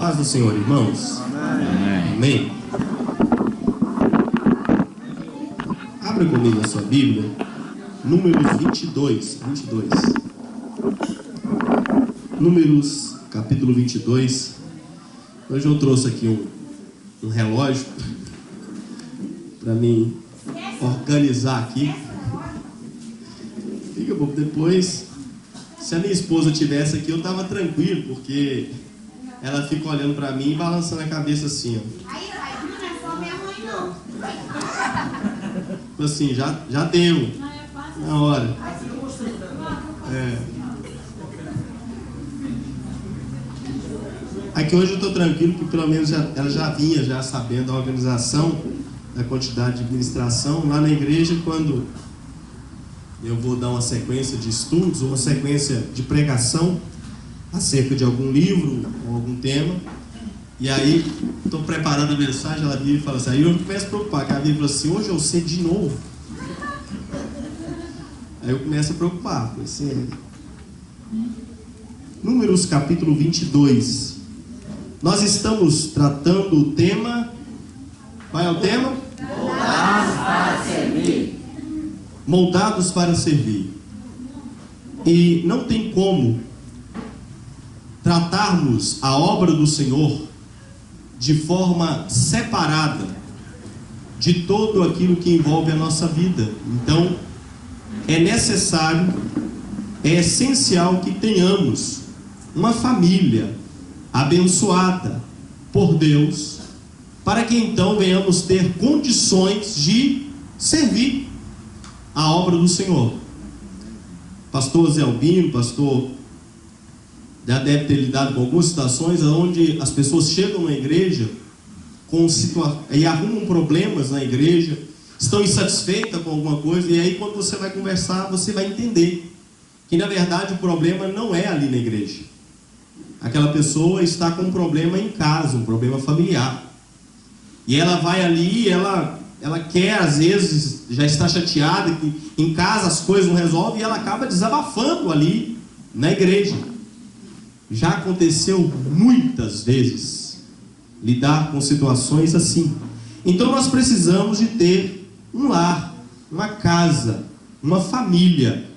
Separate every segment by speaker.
Speaker 1: Paz do Senhor, irmãos. Amém. Abra comigo a sua Bíblia, Números 22. Números, capítulo 22. Hoje eu trouxe aqui um relógio para mim organizar aqui. Fica um pouco depois. Se a minha esposa estivesse aqui, eu estava tranquilo, porque ela fica olhando para mim e balançando a cabeça assim, ó.
Speaker 2: Aí, não é só minha mãe, não.
Speaker 1: Tipo assim, já deu. Na hora. Aqui hoje eu estou tranquilo, porque pelo menos ela já vinha já sabendo a organização, da quantidade de administração. Lá na igreja, quando eu vou dar uma sequência de estudos, uma sequência de pregação acerca de algum livro ou algum tema, e aí estou preparando a mensagem, ela vira e fala assim, aí eu começo a preocupar, que ela vira e fala assim, hoje eu sei de novo. Aí eu começo a preocupar, assim, Números capítulo 22. Nós estamos tratando o tema, qual é o tema?
Speaker 3: Moldados para servir.
Speaker 1: Moldados para servir. E não tem como tratarmos a obra do Senhor de forma separada de todo aquilo que envolve a nossa vida. Então, é necessário, é essencial que tenhamos uma família abençoada por Deus, para que então venhamos ter condições de servir a obra do Senhor. Pastor Zé Albino, pastor, já deve ter lidado com algumas situações onde as pessoas chegam na igreja e arrumam problemas na igreja, estão insatisfeitas com alguma coisa, e aí quando você vai conversar, você vai entender que na verdade o problema não é ali na igreja. Aquela pessoa está com um problema em casa, um problema familiar, e ela vai ali, ela quer, às vezes, já está chateada, que em casa as coisas não resolvem, e ela acaba desabafando ali na igreja. Já aconteceu muitas vezes lidar com situações assim. Então nós precisamos de ter um lar, uma casa, uma família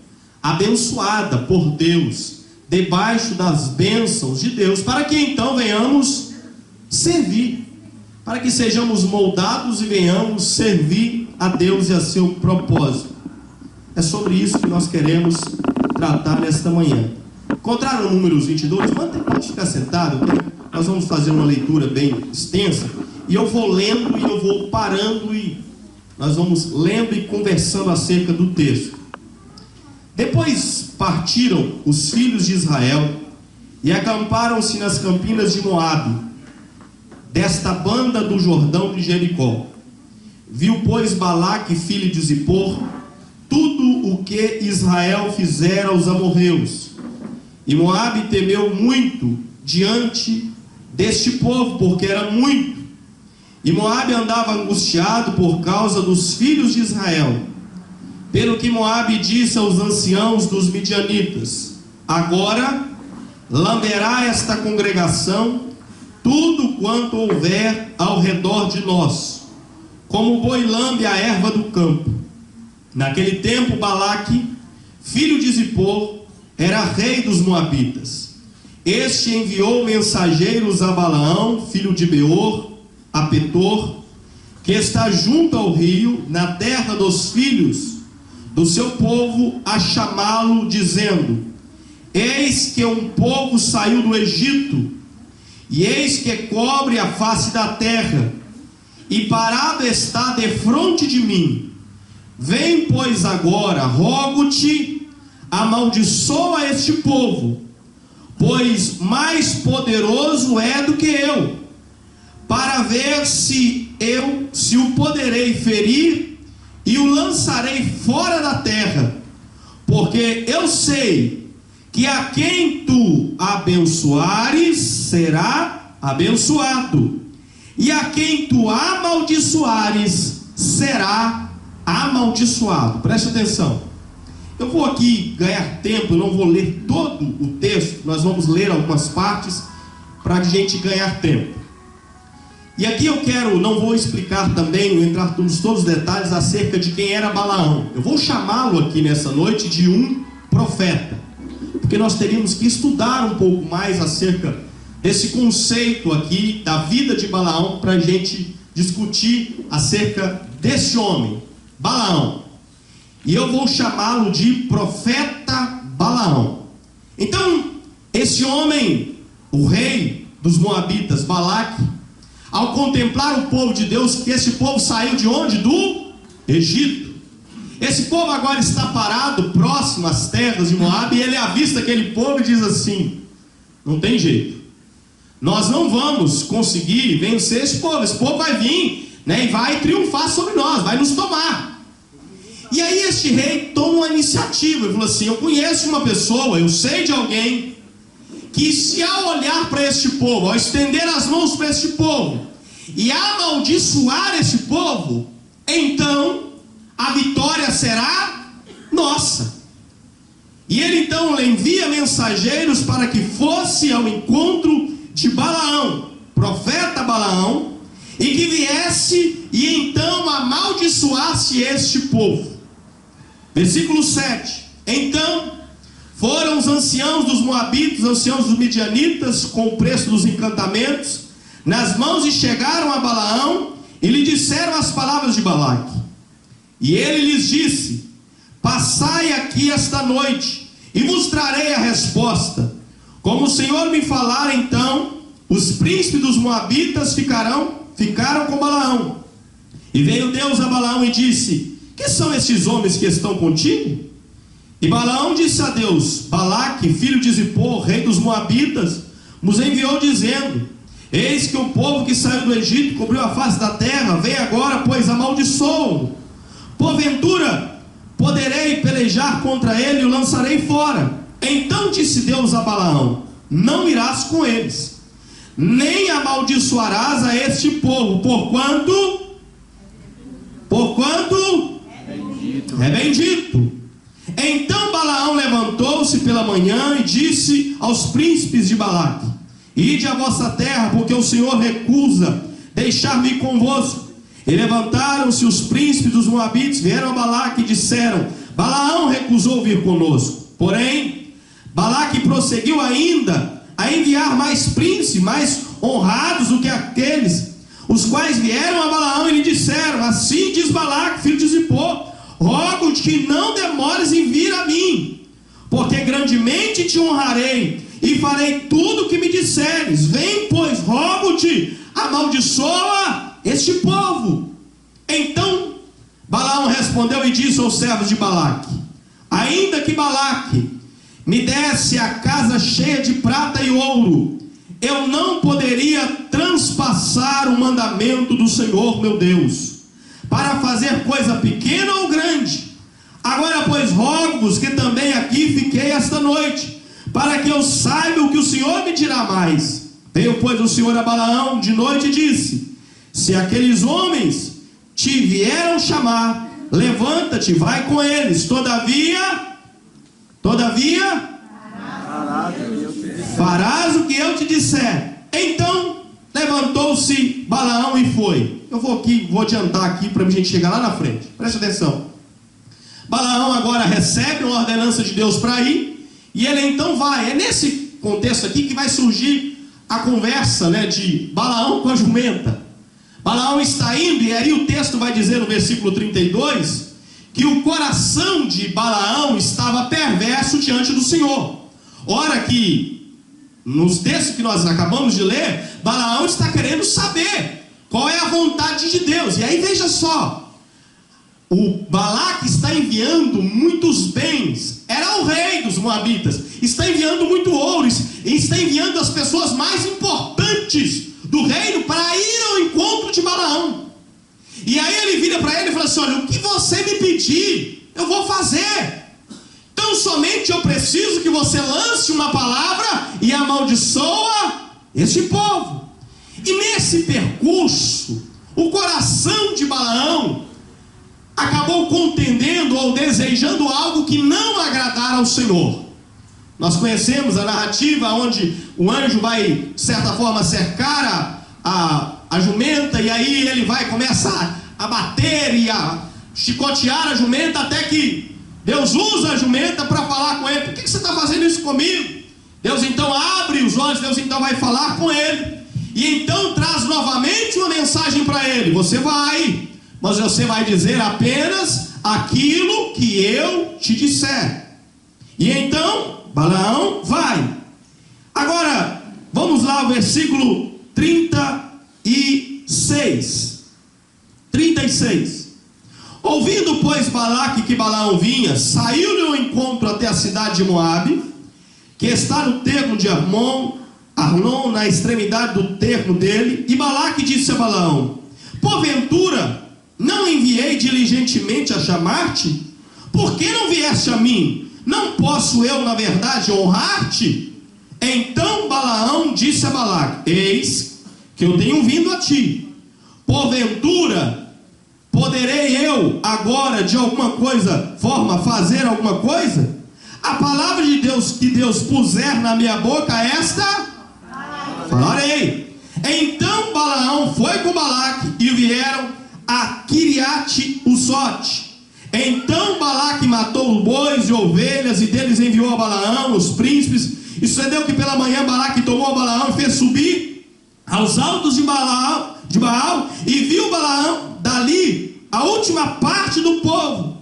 Speaker 1: abençoada por Deus, debaixo das bênçãos de Deus, para que então venhamos servir, para que sejamos moldados e venhamos servir a Deus e a seu propósito. É sobre isso que nós queremos tratar nesta manhã. Encontraram Números 22? Pode ficar sentado, nós vamos fazer uma leitura bem extensa, e eu vou lendo e eu vou parando, e nós vamos lendo e conversando acerca do texto. Depois partiram os filhos de Israel e acamparam-se nas campinas de Moabe, desta banda do Jordão de Jericó. Viu, pois, Balaque, filho de Zippor, tudo o que Israel fizera aos amorreus. E Moabe temeu muito diante deste povo, porque era muito. E Moabe andava angustiado por causa dos filhos de Israel. Pelo que Moabe disse aos anciãos dos midianitas: agora lamberá esta congregação tudo quanto houver ao redor de nós, como o boi lambe a erva do campo. Naquele tempo Balaque, filho de Zippor, era rei dos Moabitas. Este enviou mensageiros a Balaão, filho de Beor, a Petor, que está junto ao rio, na terra dos filhos do seu povo, a chamá-lo, dizendo: eis que um povo saiu do Egito, e eis que cobre a face da terra, e parado está defronte de mim. Vem, pois, agora, rogo-te, amaldiçoa este povo, pois mais poderoso é do que eu, para ver se o poderei ferir e o lançarei fora da terra, porque eu sei que a quem tu abençoares será abençoado, e a quem tu amaldiçoares será amaldiçoado. Preste atenção. Eu vou aqui ganhar tempo, eu não vou ler todo o texto, nós vamos ler algumas partes, para a gente ganhar tempo. E aqui eu não vou explicar também, entrar nos todos os detalhes acerca de quem era Balaão. Eu vou chamá-lo aqui nessa noite de um profeta, porque nós teríamos que estudar um pouco mais acerca desse conceito aqui da vida de Balaão, para a gente discutir acerca desse homem, Balaão. E eu vou chamá-lo de profeta Balaão. Então, esse homem, o rei dos Moabitas, Balaque, ao contemplar o povo de Deus, que esse povo saiu de onde? Do Egito. Esse povo agora está parado, próximo às terras de Moabe, e ele avista aquele povo e diz assim: não tem jeito, nós não vamos conseguir vencer esse povo vai vir, né, e vai triunfar sobre nós, vai nos tomar. E aí este rei toma uma iniciativa, ele falou assim: eu conheço uma pessoa, eu sei de alguém, que se ao olhar para este povo, ao estender as mãos para este povo, e amaldiçoar este povo, então a vitória será nossa. E ele então envia mensageiros para que fosse ao encontro de Balaão, profeta Balaão, e que viesse e então amaldiçoasse este povo. Versículo 7. Então foram os anciãos dos Moabitas, os anciãos dos Midianitas, com o preço dos encantamentos, nas mãos, e chegaram a Balaão e lhe disseram as palavras de Balaque. E ele lhes disse: passai aqui esta noite e vos trarei a resposta. Como o Senhor me falar, então os príncipes dos Moabitas ficaram com Balaão. E veio Deus a Balaão e disse: que são estes homens que estão contigo? E Balaão disse a Deus: Balaque, filho de Zippor, rei dos Moabitas, nos enviou dizendo: eis que o povo que saiu do Egito cobriu a face da terra, vem agora, pois amaldiçoou. Porventura poderei pelejar contra ele e o lançarei fora. Então disse Deus a Balaão: não irás com eles, nem amaldiçoarás a este povo, porquanto é bendito. Então Balaão levantou-se pela manhã e disse aos príncipes de Balaque: ide à vossa terra, porque o Senhor recusa deixar-me convosco. E levantaram-se os príncipes dos Moabitas, vieram a Balaque e disseram: Balaão recusou vir conosco. Porém Balaque prosseguiu ainda a enviar mais príncipes, mais honrados do que aqueles, os quais vieram a Balaão e lhe disseram: assim diz Balaque, filho de Zippor, rogo-te que não demores em vir a mim, porque grandemente te honrarei e farei tudo o que me disseres. Vem, pois, rogo-te, amaldiçoa este povo. Então Balaão respondeu e disse aos servos de Balaque: ainda que Balaque me desse a casa cheia de prata e ouro, eu não poderia transpassar o mandamento do Senhor meu Deus, para fazer coisa pequena ou grande. Agora, pois, rogo-vos que também aqui fiquei esta noite, para que eu saiba o que o Senhor me dirá mais. Veio, pois, o Senhor a Balaão de noite e disse: se aqueles homens te vieram chamar, levanta-te, vai com eles. Todavia farás o que eu te disser. Então levantou-se Balaão e foi. Eu vou adiantar aqui para a gente chegar lá na frente. Preste atenção. Balaão agora recebe uma ordenança de Deus para ir, e ele então vai. É nesse contexto aqui que vai surgir a conversa, né, de Balaão com a jumenta. Balaão está indo, e aí o texto vai dizer no versículo 32 que o coração de Balaão estava perverso diante do Senhor. Ora que nos textos que nós acabamos de ler, Balaão está querendo saber qual é a vontade de Deus. E aí veja só, o Balaque está enviando muitos bens, era o rei dos Moabitas, está enviando muito ouro, está enviando as pessoas mais importantes do reino para ir ao encontro de Balaão. E aí ele vira para ele e fala assim: olha, o que você me pedir, eu vou fazer. Tão somente eu preciso que você lance uma palavra e amaldiçoa este povo. E nesse percurso, o coração de Balaão acabou contendendo ou desejando algo que não agradara ao Senhor. Nós conhecemos a narrativa onde o anjo vai, de certa forma, cercar a jumenta, e aí ele começa a bater e a chicotear a jumenta, até que Deus usa a jumenta para falar com ele. Por que você está fazendo isso comigo? Deus então abre os olhos, Deus então vai falar com ele, e então traz novamente uma mensagem para ele: você vai, mas você vai dizer apenas aquilo que eu te disser. E então Balaão vai. Agora, vamos lá ao versículo 36. Ouvindo, pois, Balaque que Balaão vinha, saiu-lhe ao encontro até a cidade de Moabe, que está no termo de Arnon, na extremidade do termo dele. E Balaque disse a Balaão: porventura não enviei diligentemente a chamar-te? Por que não vieste a mim? Não posso eu, na verdade, honrar-te? Então Balaão disse a Balaque: eis que eu tenho vindo a ti. Porventura poderei eu agora de alguma forma fazer alguma coisa? A palavra de Deus que Deus puser na minha boca, esta falarei. Então Balaão foi com Balaque e vieram a Quiriate-Uzote. Então Balaque matou bois e ovelhas, e deles enviou a Balaão os príncipes. E sucedeu que pela manhã Balaque tomou Balaão e fez subir aos altos de Baal, e viu Balaão dali a última parte do povo.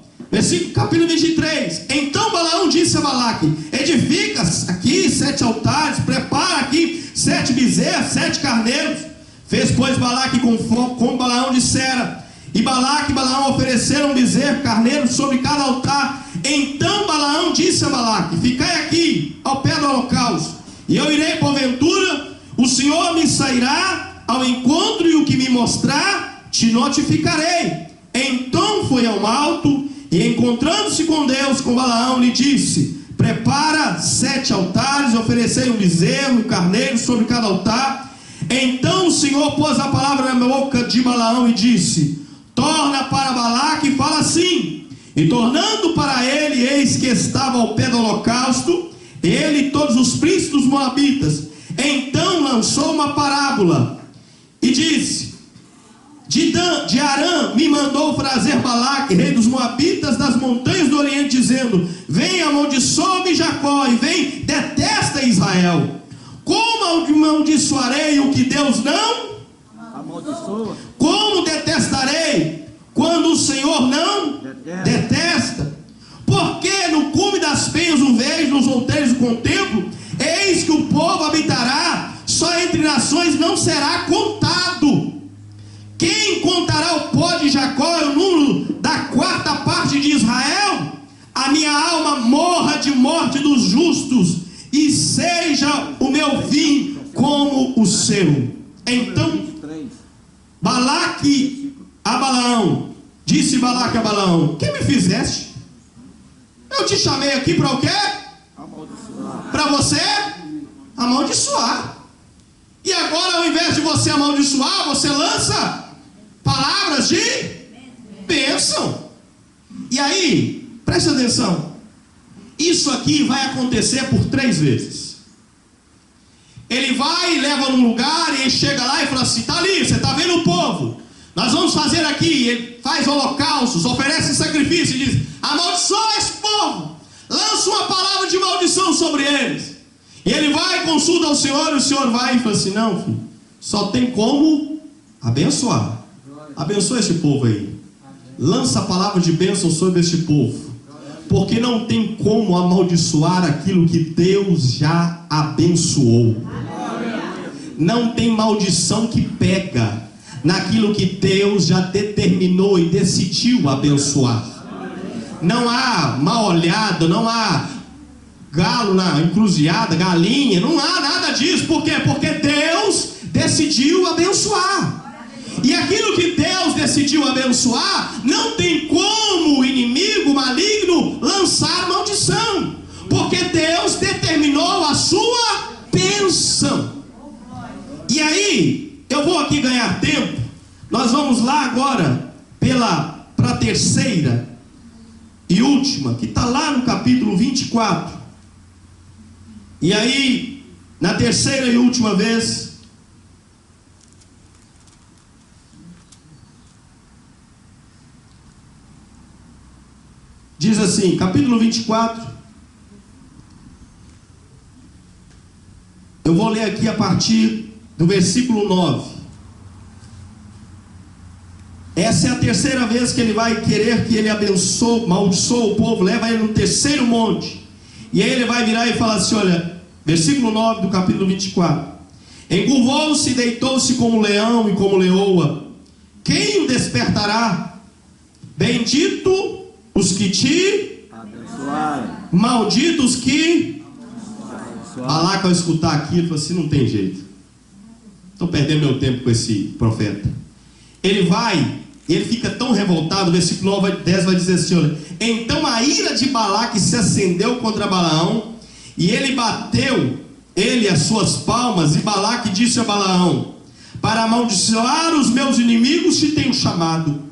Speaker 1: Capítulo 23. Então Balaão disse a Balaque: edifica aqui 7 altares, prepara aqui 7 bezerros, 7 carneiros. Fez, pois, Balaque como Balaão dissera. E Balaque e Balaão ofereceram bezerro, carneiro sobre cada altar. Então Balaão disse a Balaque: ficai aqui ao pé do holocausto, e eu irei porventura, o Senhor me sairá ao encontro, e o que me mostrar te notificarei. Então foi ao alto, e encontrando-se com Deus, com Balaão, lhe disse: prepara 7 altares, oferecei um bezerro, um carneiro sobre cada altar. Então o Senhor pôs a palavra na boca de Balaão e disse: torna para Balaque e fala assim. E tornando para ele, eis que estava ao pé do holocausto, ele e todos os príncipes dos moabitas. Então lançou uma parábola e disse: de Arã me mandou trazer Balaque, rei dos moabitas, das montanhas do oriente, dizendo: vem, amaldiçoa-me Jacó, e vem, detesta Israel. Como amaldiçoarei o que Deus não amaldiçoa? Como detestarei quando o Senhor não detesta? Porque no cume das penhas o vejo, nos outeiros o contemplo. Eis que o povo habitará, só entre nações não será contado. Quem contará o pó de Jacó, o número da 4ª parte de Israel? A minha alma morra de morte dos justos, e seja o meu fim como o seu. Então Balaque a Balaão, disse Balaque a Balaão: que me fizeste? Eu te chamei aqui para o quê? Para você amaldiçoar. E agora, ao invés de você amaldiçoar, você lança palavras de bênção. E aí, preste atenção, isso aqui vai acontecer por 3 vezes. Ele vai e leva num lugar, e ele chega lá e fala assim: está ali, você está vendo o povo, nós vamos fazer aqui. Ele faz holocaustos, oferece sacrifício e diz: amaldiçoa esse povo, lança uma palavra de maldição sobre eles. E ele vai, consulta ao Senhor, e o Senhor vai e fala assim: não, filho, só tem como abençoar. Abençoa esse povo aí, lança a palavra de bênção sobre esse povo, porque não tem como amaldiçoar aquilo que Deus já abençoou. Não tem maldição que pega naquilo que Deus já determinou e decidiu abençoar. Não há mal olhada, não há galo na encruzilhada, galinha, não há nada disso. Por quê? Porque Deus decidiu abençoar. E aquilo que Deus decidiu abençoar, não tem como o inimigo maligno lançar maldição, porque Deus determinou a sua bênção. E aí, eu vou aqui ganhar tempo. Nós vamos lá agora para a terceira e última, que está lá no capítulo 24. E aí, na terceira e última vez, diz assim, capítulo 24, eu vou ler aqui a partir do versículo 9. Essa é a terceira vez que ele vai querer que ele abençoe, amaldiçoe o povo, leva ele no terceiro monte. E aí ele vai virar e falar assim, olha, versículo 9 do capítulo 24. Encurvou-se e deitou-se como leão e como leoa. Quem o despertará? Bendito os que te
Speaker 3: abençoarem.
Speaker 1: Malditos que Balaque, ao escutar aquilo, falou assim, não tem jeito. Estou perdendo meu tempo com esse profeta. Ele fica tão revoltado, versículo 9, 10 vai dizer assim, olha, então a ira de Balaque se acendeu contra Balaão, e ele bateu, as suas palmas, e Balaque disse a Balaão, para amaldiçoar os meus inimigos te tenho chamado,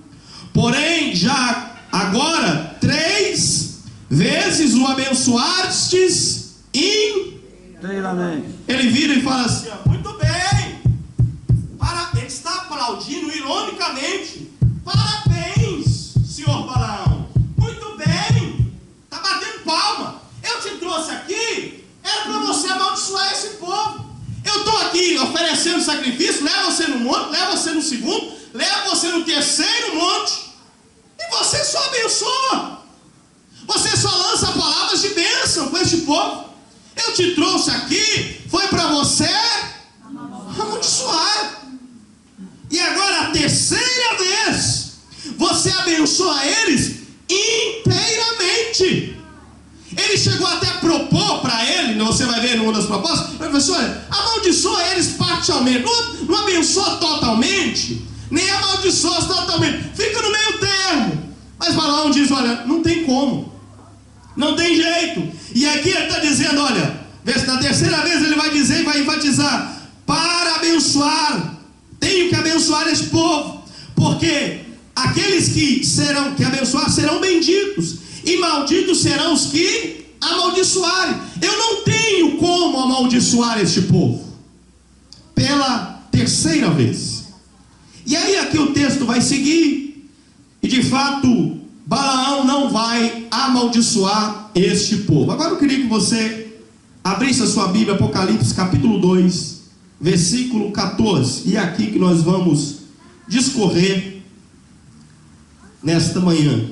Speaker 1: porém já agora 3 vezes o abençoastes inteiramente. Ele vira e fala assim, muito bem, ele está aplaudindo ironicamente, parabéns, senhor Balaão, muito bem, está batendo palma, eu te trouxe aqui, era para você amaldiçoar esse povo, eu estou aqui oferecendo sacrifício, leva você no monte, leva você no segundo, leva você no terceiro monte, e você só abençoa, você só lança palavras de bênção com este povo, eu te trouxe aqui, foi para você amaldiçoar. E agora a terceira vez, você abençoa eles inteiramente. Ele chegou até a propor para ele, você vai ver numa das propostas, professor, amaldiçoa eles parcialmente, não abençoa totalmente, nem amaldiçoa totalmente, fica no meio termo. Mas Balaão diz, olha, não tem como, não tem jeito. E aqui ele está dizendo, olha, na terceira vez ele vai dizer e vai enfatizar, para abençoar, tenho que abençoar esse povo, porque aqueles que abençoar serão benditos, e malditos serão os que amaldiçoarem. Eu não tenho como amaldiçoar este povo pela terceira vez. E aí aqui o texto vai seguir, e de fato Balaão não vai amaldiçoar este povo. Agora eu queria que você abrisse a sua Bíblia, Apocalipse capítulo 2, versículo 14, e é aqui que nós vamos discorrer nesta manhã.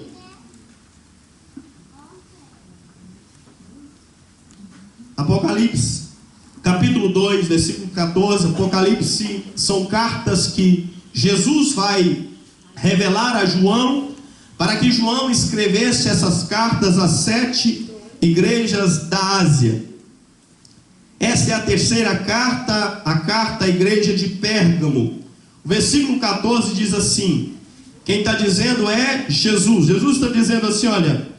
Speaker 1: Apocalipse capítulo 2, versículo 14. Apocalipse são cartas que Jesus vai revelar a João, para que João escrevesse essas cartas às 7 igrejas da Ásia. Esta é a terceira carta, a carta à igreja de Pérgamo. O versículo 14 diz assim, quem está dizendo é Jesus. Jesus está dizendo assim, olha,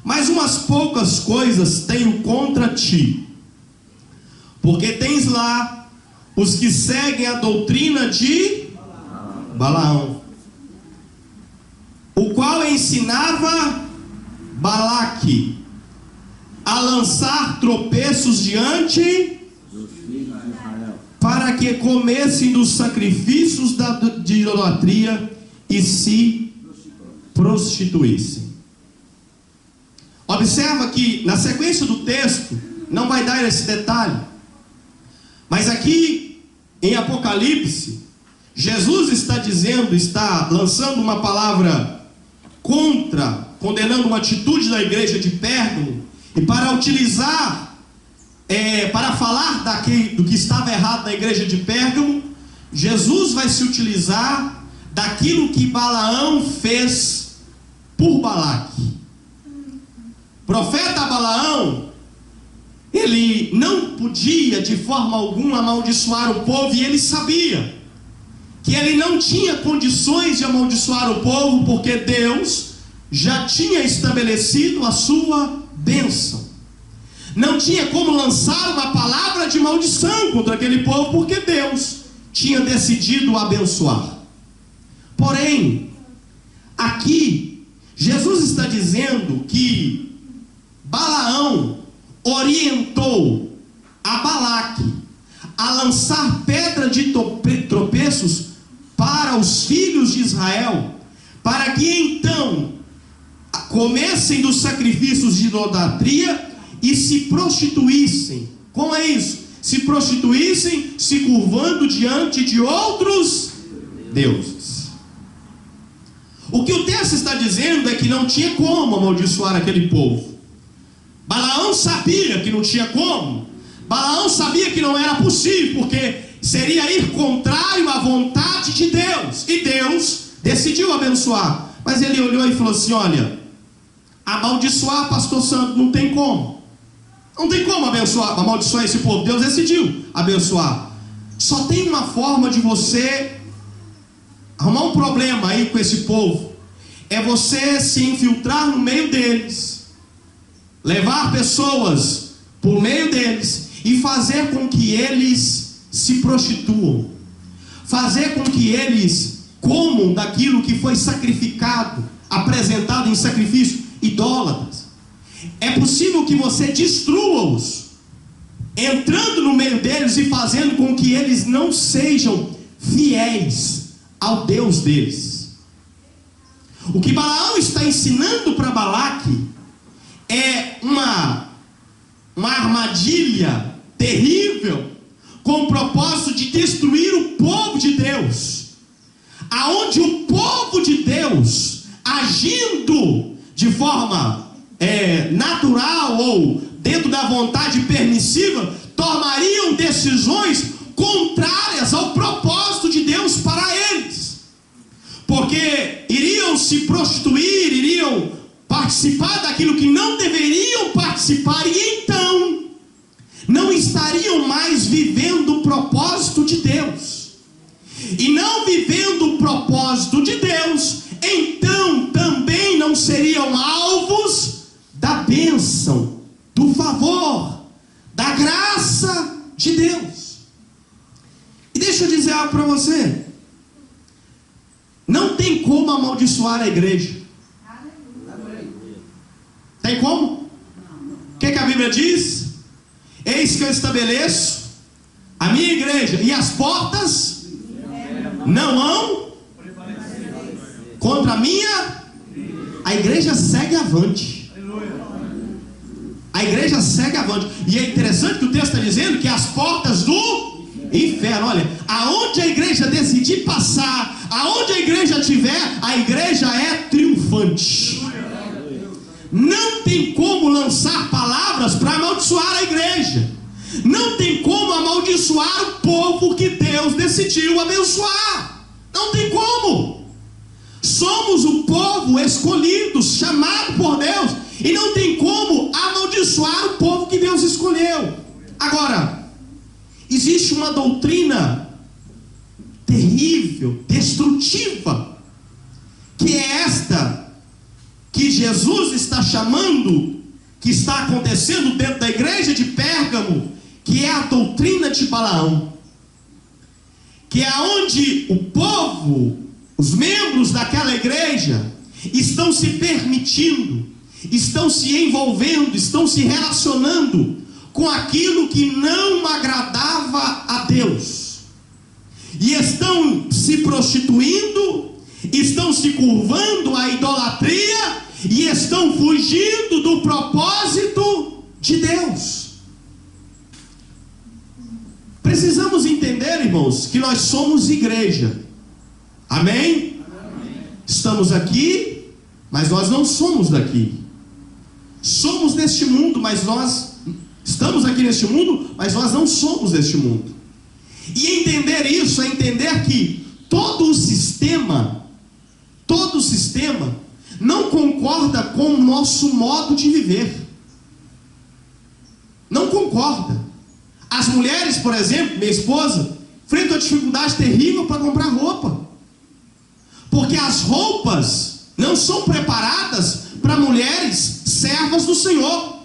Speaker 1: mas umas poucas coisas tenho contra ti, porque tens lá os que seguem a doutrina de Balaão, o qual ensinava Balaque a lançar tropeços diante dos filhos de Israel, para que comessem dos sacrifícios de idolatria e se prostituíssem. Observa que na sequência do texto não vai dar esse detalhe, mas aqui em Apocalipse Jesus está dizendo, está lançando uma palavra condenando uma atitude da igreja de Pérgamo, e para utilizar, para falar do que estava errado na igreja de Pérgamo, Jesus vai se utilizar daquilo que Balaão fez por Balaque. O profeta Balaão, ele não podia de forma alguma amaldiçoar o povo, e ele sabia que ele não tinha condições de amaldiçoar o povo, porque Deus já tinha estabelecido a sua bênção. Não tinha como lançar uma palavra de maldição contra aquele povo, porque Deus tinha decidido abençoar. Porém, aqui Jesus está dizendo que Balaão orientou a Balaque a lançar pedra de tropeços para os filhos de Israel, para que então comessem dos sacrifícios de idolatria e se prostituíssem. Como é isso? Se prostituíssem, se curvando diante de outros deuses. O que o texto está dizendo é que não tinha como amaldiçoar aquele povo. Balaão sabia que não tinha como. Balaão sabia que não era possível, porque seria ir contrário à vontade de Deus. E Deus decidiu abençoar. Mas ele olhou e falou assim: olha, amaldiçoar, pastor Santo, não tem como. Não tem como amaldiçoar esse povo. Deus decidiu abençoar. Só tem uma forma de você arrumar um problema aí com esse povo. É você se infiltrar no meio deles, levar pessoas por meio deles e fazer com que eles se prostituam, fazer com que eles comam daquilo que foi sacrificado, apresentado em sacrifício, idólatras. É possível que você destrua-os, entrando no meio deles e fazendo com que eles não sejam fiéis ao Deus deles. O que Balaão está ensinando para Balaque é uma armadilha terrível, com o propósito de destruir o povo de Deus, aonde o povo de Deus, agindo de forma natural ou dentro da vontade permissiva, tomariam decisões contrárias ao propósito de Deus para eles, porque iriam se prostituir, iriam participar daquilo que não deveriam participar, e então não estariam mais vivendo o propósito de Deus. E não vivendo o propósito de Deus, então também não seriam alvos da bênção, do favor, da graça de Deus. E deixa eu dizer algo para você: não tem como amaldiçoar a igreja. Tem como? O que a Bíblia diz? Eis que eu estabeleço a minha igreja, e as portas não hão contra a minha. A igreja segue avante. A igreja segue avante. E é interessante que o texto está dizendo que as portas do inferno, olha, aonde a igreja decidir passar, aonde a igreja estiver, a igreja é triunfante. Não tem como lançar palavras para amaldiçoar a igreja. Não tem como amaldiçoar o povo que Deus decidiu abençoar. Não tem como. Somos o povo escolhido, chamado por Deus, e não tem como amaldiçoar o povo que Deus escolheu. Agora, existe uma doutrina terrível, destrutiva, que é esta que Jesus está chamando, que está acontecendo dentro da igreja de Pérgamo, que é a doutrina de Balaão, que é onde o povo, os membros daquela igreja, estão se permitindo, estão se envolvendo, estão se relacionando com aquilo que não agradava a Deus, e estão se prostituindo, estão se curvando à idolatria, e estão fugindo do propósito de Deus. Precisamos entender, irmãos, que nós somos igreja. Amém? Estamos aqui, mas nós não somos daqui. Somos deste mundo, mas nós estamos aqui neste mundo, mas nós não somos deste mundo. E entender isso é entender que todo o sistema não concorda com o nosso modo de viver. Não concorda. As mulheres, por exemplo, minha esposa, enfrentam uma dificuldade terrível para comprar roupa, porque as roupas não são preparadas para mulheres servas do Senhor.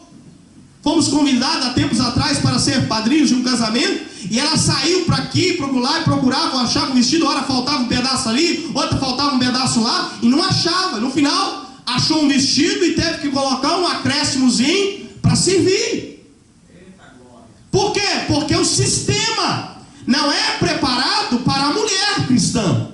Speaker 1: Fomos convidados há tempos atrás para ser padrinhos de um casamento, e ela saiu para aqui, para lá, e procurava, achava um vestido, ora faltava um pedaço ali, outra faltava um pedaço lá, e não achava. No final, achou um vestido e teve que colocar um acréscimozinho para servir. Por quê? Porque o sistema não é preparado para a mulher cristã.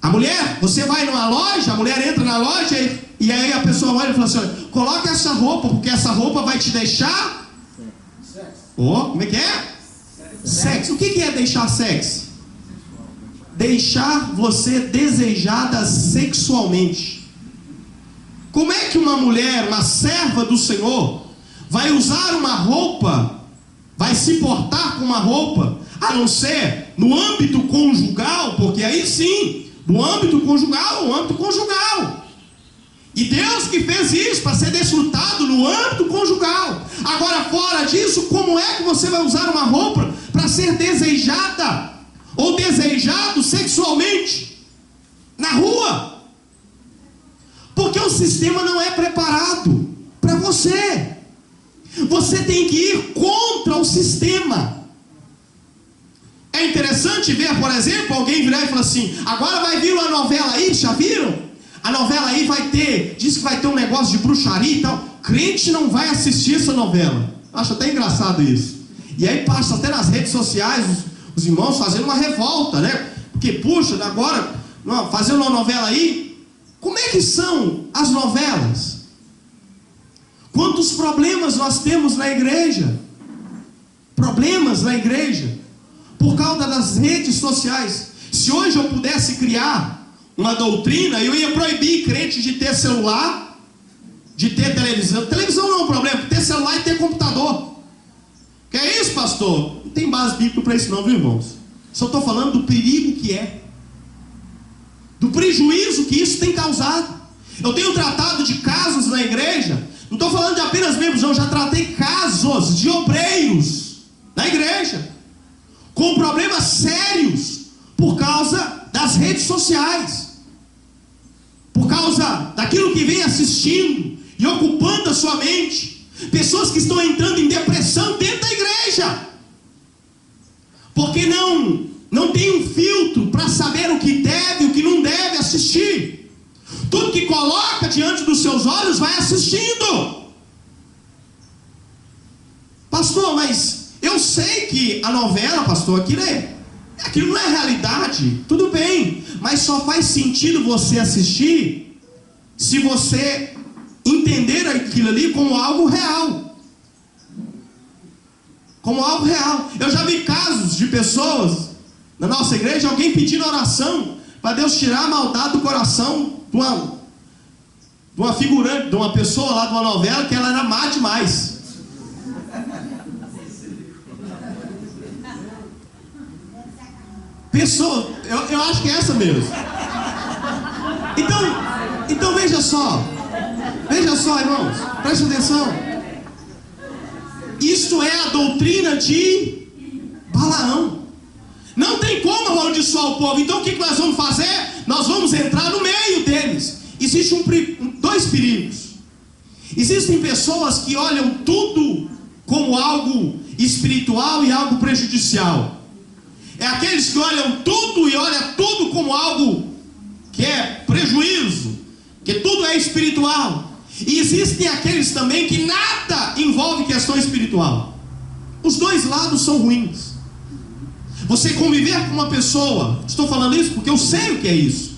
Speaker 1: A mulher, você vai numa loja, a mulher entra na loja e aí a pessoa olha e fala assim: olha, coloca essa roupa, porque essa roupa vai te deixar... como é que é? Sexo. O que é deixar sexo? Deixar você desejada sexualmente. Como é que uma mulher, uma serva do Senhor, vai usar uma roupa, vai se portar com uma roupa, a não ser no âmbito conjugal? Porque aí sim, no âmbito conjugal, o âmbito conjugal. E Deus que fez isso para ser desfrutado no âmbito conjugal. Agora, fora disso, como é que você vai usar uma roupa para ser desejada ou desejado sexualmente na rua? Porque o sistema não é preparado para você. Você tem que ir contra o sistema. É interessante ver, por exemplo, alguém virar e falar assim: agora vai vir uma novela aí, já viram? A novela aí vai ter, diz que vai ter um negócio de bruxaria e tal. Crente não vai assistir essa novela. Acho até engraçado isso. E aí passa até nas redes sociais os irmãos fazendo uma revolta, né? Porque, puxa, agora, fazendo uma novela aí. Como é que são as novelas? Quantos problemas nós temos na igreja? Problemas na igreja por causa das redes sociais. Se hoje eu pudesse criar uma doutrina, eu ia proibir crente de ter celular, de ter televisão. Televisão não é um problema, ter celular e ter computador. Que é isso, pastor? Não tem base bíblica para isso não, viu, irmãos? Só estou falando do perigo que é, do prejuízo que isso tem causado. Eu tenho tratado de casos na igreja, não estou falando de apenas membros, não, já tratei casos de obreiros na igreja, com problemas sérios, por causa das redes sociais, por causa daquilo que vem assistindo e ocupando a sua mente. Pessoas que estão entrando em depressão dentro da igreja, porque não tem um filtro para saber o que deve e o que não deve assistir. Tudo que coloca diante dos seus olhos vai assistindo. Pastor, mas eu sei que a novela, pastor, aquilo não é realidade. Tudo bem, mas só faz sentido você assistir se você entender aquilo ali como algo real. Como algo real. Eu já vi casos de pessoas na nossa igreja, alguém pedindo oração para Deus tirar a maldade do coração de uma figurante, de uma pessoa lá de uma novela, que ela era má demais. Pessoa, eu acho que é essa mesmo. Então veja só, irmãos, preste atenção. Isto é a doutrina de Balaão. Não tem como amaldiçoar o povo. Então o que nós vamos fazer? Nós vamos entrar no meio deles. Existem dois perigos. Existem pessoas que olham tudo como algo espiritual e algo prejudicial. É aqueles que olham tudo e olham tudo como algo que é prejuízo, que tudo é espiritual. E existem aqueles também que nada envolve questão espiritual. Os dois lados são ruins. Você conviver com uma pessoa, estou falando isso porque eu sei o que é isso.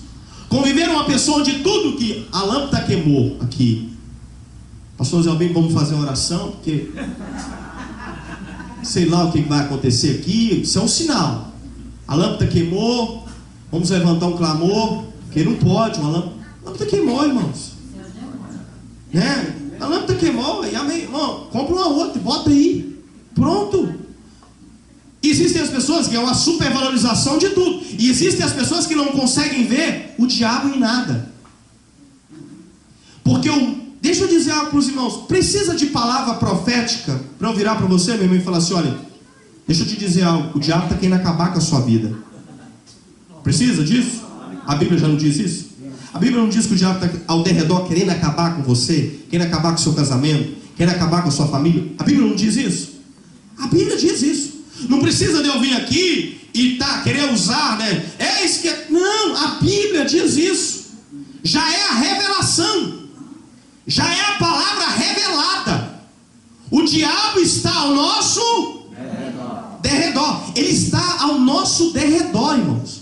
Speaker 1: Conviver com uma pessoa onde tudo que a lâmpada queimou aqui. Pastor Zé Albino, vamos fazer uma oração, porque sei lá o que vai acontecer aqui. Isso é um sinal. A lâmpada queimou, vamos levantar um clamor, porque não pode, a lâmpada queimou, irmãos. Né? A lâmpada queimou, e amém, irmão, compra uma outra, bota aí, pronto. Existem as pessoas que é uma supervalorização de tudo, e existem as pessoas que não conseguem ver o diabo em nada. Porque deixa eu dizer algo para os irmãos, precisa de palavra profética para eu virar para você, meu irmão, e falar assim: olha, deixa eu te dizer algo, o diabo está querendo acabar com a sua vida. Precisa disso? A Bíblia já não diz isso? A Bíblia não diz que o diabo está ao derredor querendo acabar com você, querendo acabar com o seu casamento, querendo acabar com a sua família? A Bíblia não diz isso? A Bíblia diz isso. Não precisa de eu vir aqui e querer usar, né? Não, a Bíblia diz isso. Já é a revelação. Já é a palavra revelada. O diabo está ao nosso derredor. Ele está ao nosso derredor, irmãos.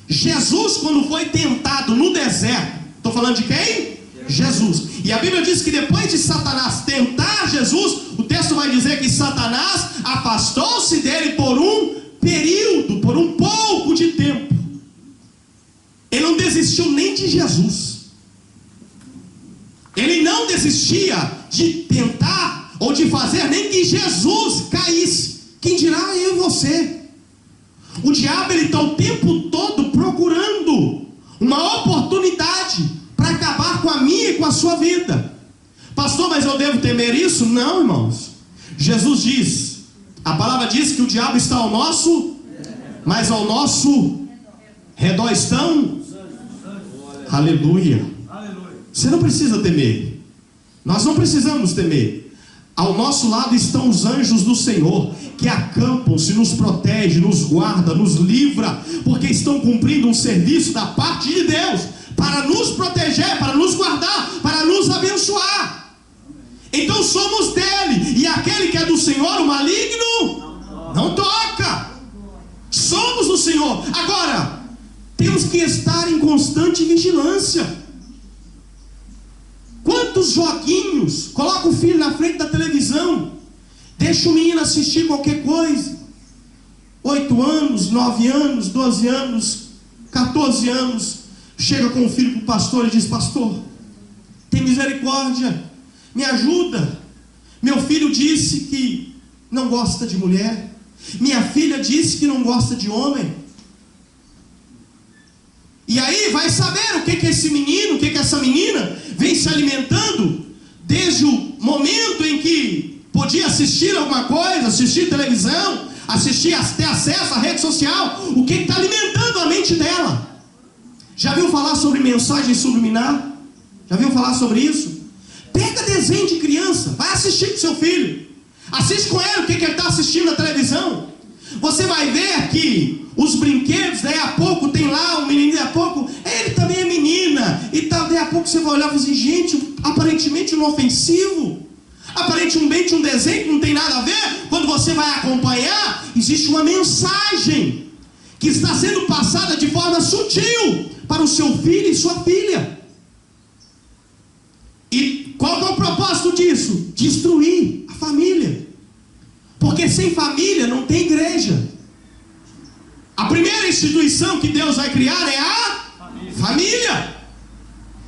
Speaker 1: Jesus, quando foi tentado no deserto, estou falando de quem? Jesus. E a Bíblia diz que depois de Satanás tentar Jesus, o texto vai dizer que Satanás afastou-se dele por um período, por um pouco de tempo. Ele não desistiu nem de Jesus. Ele não desistia de tentar ou de fazer nem que Jesus caísse. Quem dirá eu e você? O diabo, ele está o tempo todo procurando uma oportunidade para acabar com a minha e com a sua vida. Pastor, mas eu devo temer isso? Não, irmãos. Jesus diz, a palavra diz que o diabo está ao nosso, mas ao nosso redor estão. Aleluia. Você não precisa temer. Nós não precisamos temer. Ao nosso lado estão os anjos do Senhor, que acampam-se, nos protege, nos guarda, nos livra, porque estão cumprindo um serviço da parte de Deus, para nos proteger, para nos guardar, para nos abençoar. Então somos dele, e aquele que é do Senhor, o maligno, não toca. Somos do Senhor. Agora, temos que estar em constante vigilância. Quantos joguinhos, coloca o filho na frente da televisão, deixa o menino assistir qualquer coisa, 8 anos, 9 anos, 12 anos, 14 anos, chega com o filho para o pastor e diz: pastor, tem misericórdia, me ajuda, meu filho disse que não gosta de mulher, minha filha disse que não gosta de homem. E aí vai saber o que esse menino, o que essa menina vem se alimentando desde o momento em que podia assistir alguma coisa, assistir televisão, ter acesso à rede social, o que está alimentando a mente dela. Já viu falar sobre mensagem subliminar? Já viu falar sobre isso? Pega desenho de criança, vai assistir com seu filho, assiste com ele o que ele está assistindo na televisão. Você vai ver que os brinquedos, daí a pouco tem lá um menino, daí a pouco ele também é menina, e tal, daí a pouco você vai olhar e vai dizer: gente, aparentemente inofensivo, aparentemente um desenho que não tem nada a ver. Quando você vai acompanhar, existe uma mensagem que está sendo passada de forma sutil para o seu filho e sua filha. E qual é o propósito disso? Destruir a família. Porque sem família não tem igreja. A primeira instituição que Deus vai criar é a família.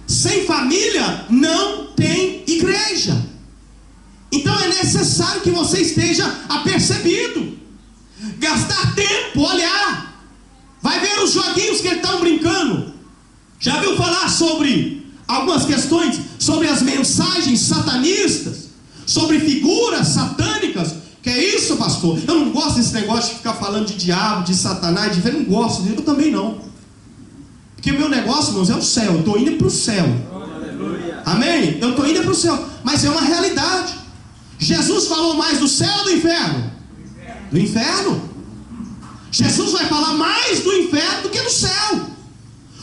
Speaker 1: Sem família não tem igreja. Então é necessário que você esteja apercebido, gastar tempo, olhar, vai ver os joguinhos que eles estão brincando. Já viu falar sobre algumas questões, sobre as mensagens satanistas, sobre figuras satânicas? Que é isso, pastor? Eu não gosto desse negócio de ficar falando de diabo, de satanás, eu não gosto disso, eu também não. Porque o meu negócio, irmãos, é o céu. Eu estou indo para o céu. Amém? Eu estou indo para o céu. Mas é uma realidade. Jesus falou mais do céu ou do inferno? Do inferno. Jesus vai falar mais do inferno do que do céu.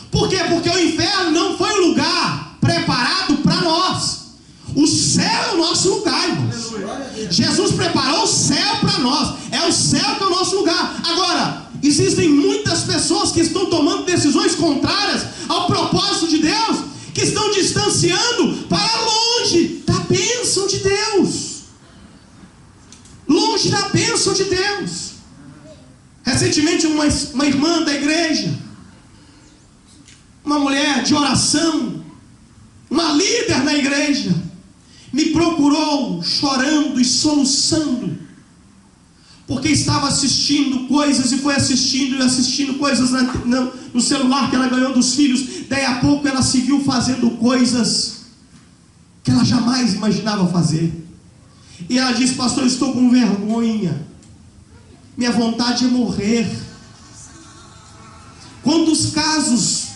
Speaker 1: Por quê? Porque o inferno não foi um lugar preparado para nós. O céu é o nosso lugar, irmãos. Jesus preparou o céu para nós. É o céu que é o nosso lugar. Agora, existem muitas pessoas que estão tomando decisões contrárias ao propósito de Deus, que estão distanciando para longe da bênção de Deus. Longe da bênção de Deus. Recentemente uma irmã da igreja, uma mulher de oração, uma líder na igreja, me procurou chorando e soluçando, porque estava assistindo coisas, e foi assistindo coisas no celular que ela ganhou dos filhos. Daí a pouco ela se viu fazendo coisas que ela jamais imaginava fazer. E ela disse: pastor, eu estou com vergonha, minha vontade é morrer. Quantos casos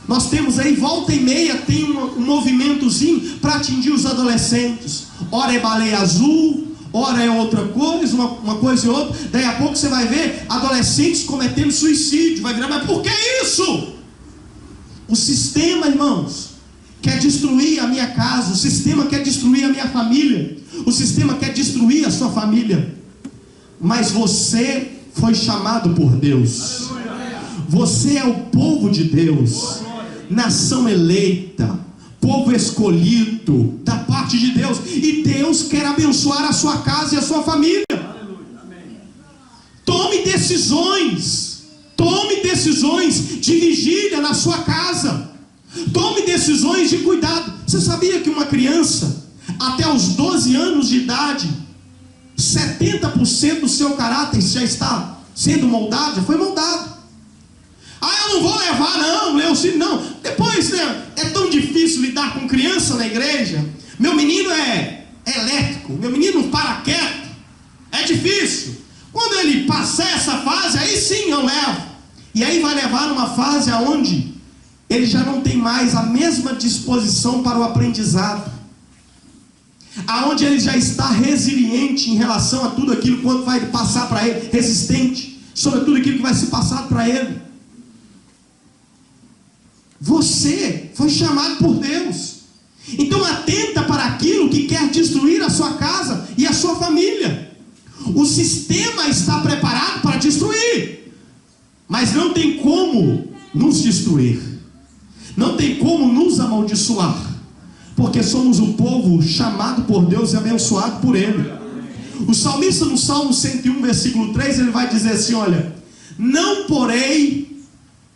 Speaker 1: nós temos aí, volta e meia tem um movimentozinho para atingir os adolescentes. Ora é baleia azul, ora é outra coisa, uma coisa e outra. Daí a pouco você vai ver adolescentes cometendo suicídio. Vai virar: mas por que isso? O sistema, irmãos, quer destruir a minha casa, o sistema quer destruir a minha família, o sistema quer destruir a sua família. Mas você foi chamado por Deus. Você é o povo de Deus, nação eleita, povo escolhido da parte de Deus. E Deus quer abençoar a sua casa e a sua família. Tome decisões de vigília na sua casa. Tome decisões de cuidado. Você sabia que uma criança, até os 12 anos de idade, 70% do seu caráter já está sendo moldado, já foi moldado. Eu não vou levar não, Leocínio, não. Depois, né, é tão difícil lidar com criança na igreja. Meu menino é elétrico, meu menino para quieto, é difícil. Quando ele passar essa fase, aí sim eu levo. E aí vai levar numa fase onde ele já não tem mais a mesma disposição para o aprendizado, aonde ele já está resiliente em relação a tudo aquilo quando vai passar para ele, resistente sobre tudo aquilo que vai ser passado para ele. Você foi chamado por Deus. Então atenta para aquilo que quer destruir a sua casa e a sua família. O sistema está preparado para destruir, mas não tem como nos destruir, não tem como nos amaldiçoar, porque somos o povo chamado por Deus e abençoado por Ele. O salmista no Salmo 101, versículo 3, ele vai dizer assim: olha, não porei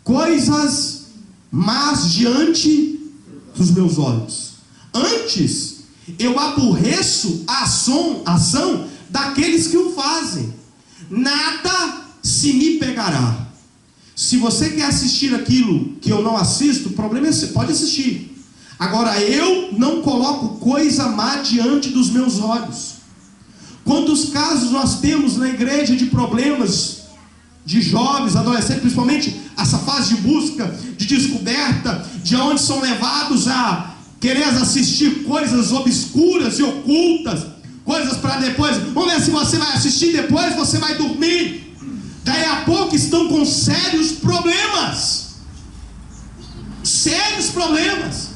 Speaker 1: coisas más diante dos meus olhos, antes eu aborreço a ação daqueles que o fazem, nada se me pegará. Se você quer assistir aquilo que eu não assisto, o problema é você pode assistir. Agora eu não coloco coisa má diante dos meus olhos. Quantos casos nós temos na igreja de problemas de jovens, adolescentes, principalmente essa fase de busca, de descoberta, de onde são levados a querer assistir coisas obscuras e ocultas, coisas para depois. Vamos ver se você vai assistir, depois você vai dormir. Daí a pouco estão com sérios problemas. Sérios problemas.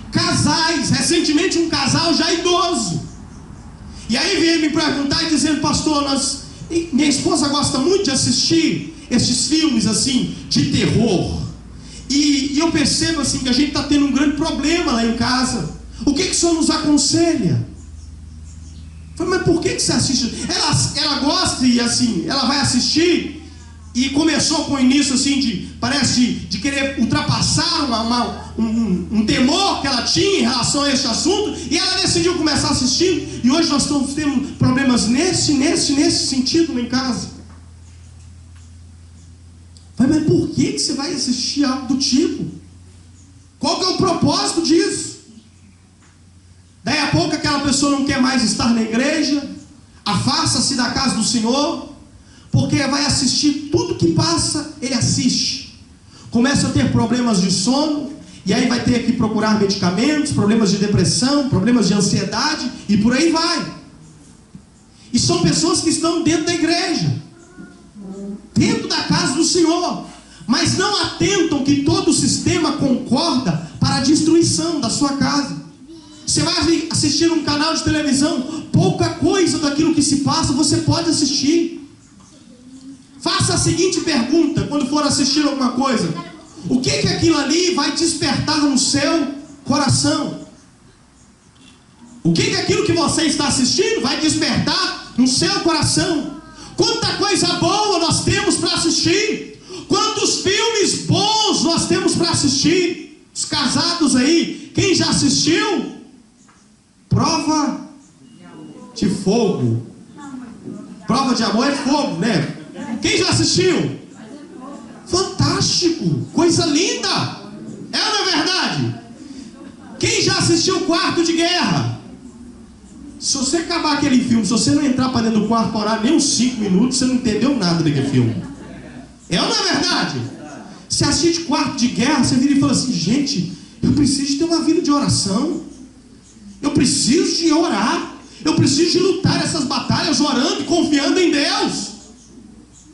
Speaker 1: Casais, recentemente um casal já idoso. E aí veio me perguntar e dizendo: pastor, minha esposa gosta muito de assistir esses filmes assim, de terror. E eu percebo assim que a gente está tendo um grande problema lá em casa. O que o senhor nos aconselha? Eu falei: mas por que você assiste? Ela gosta e assim, ela vai assistir. E começou com o início assim de querer ultrapassar um temor que ela tinha em relação a esse assunto. E ela decidiu começar a assistir. E hoje nós estamos tendo problemas nesse sentido lá em casa. Mas por que você vai assistir algo do tipo? Qual que é o propósito disso? Daí a pouco aquela pessoa não quer mais estar na igreja, afasta-se da casa do Senhor, porque vai assistir tudo que passa, ele assiste. Começa a ter problemas de sono, e aí vai ter que procurar medicamentos, problemas de depressão, problemas de ansiedade, e por aí vai. E são pessoas que estão dentro da igreja, dentro da casa do Senhor, mas não atentam que todo o sistema concorda para a destruição da sua casa. Você vai assistir um canal de televisão, pouca coisa daquilo que se passa você pode assistir. Faça a seguinte pergunta quando for assistir alguma coisa: o que aquilo ali vai despertar no seu coração? O que aquilo que você está assistindo vai despertar no seu coração? Quanta coisa boa nós temos para assistir, quantos filmes bons nós temos para assistir. Os casados aí, quem já assistiu Prova de Fogo? Prova de Amor é fogo, né? Quem já assistiu? Fantástico, coisa linda. É ou não é verdade? Quem já assistiu Quarto de Guerra? Se você acabar aquele filme, se você não entrar para dentro do quarto para orar nem uns 5 minutos, você não entendeu nada daquele filme. É ou não é verdade? Você assiste Quarto de Guerra, você vira e fala assim: gente, eu preciso ter uma vida de oração, eu preciso de orar, eu preciso de lutar essas batalhas orando e confiando em Deus.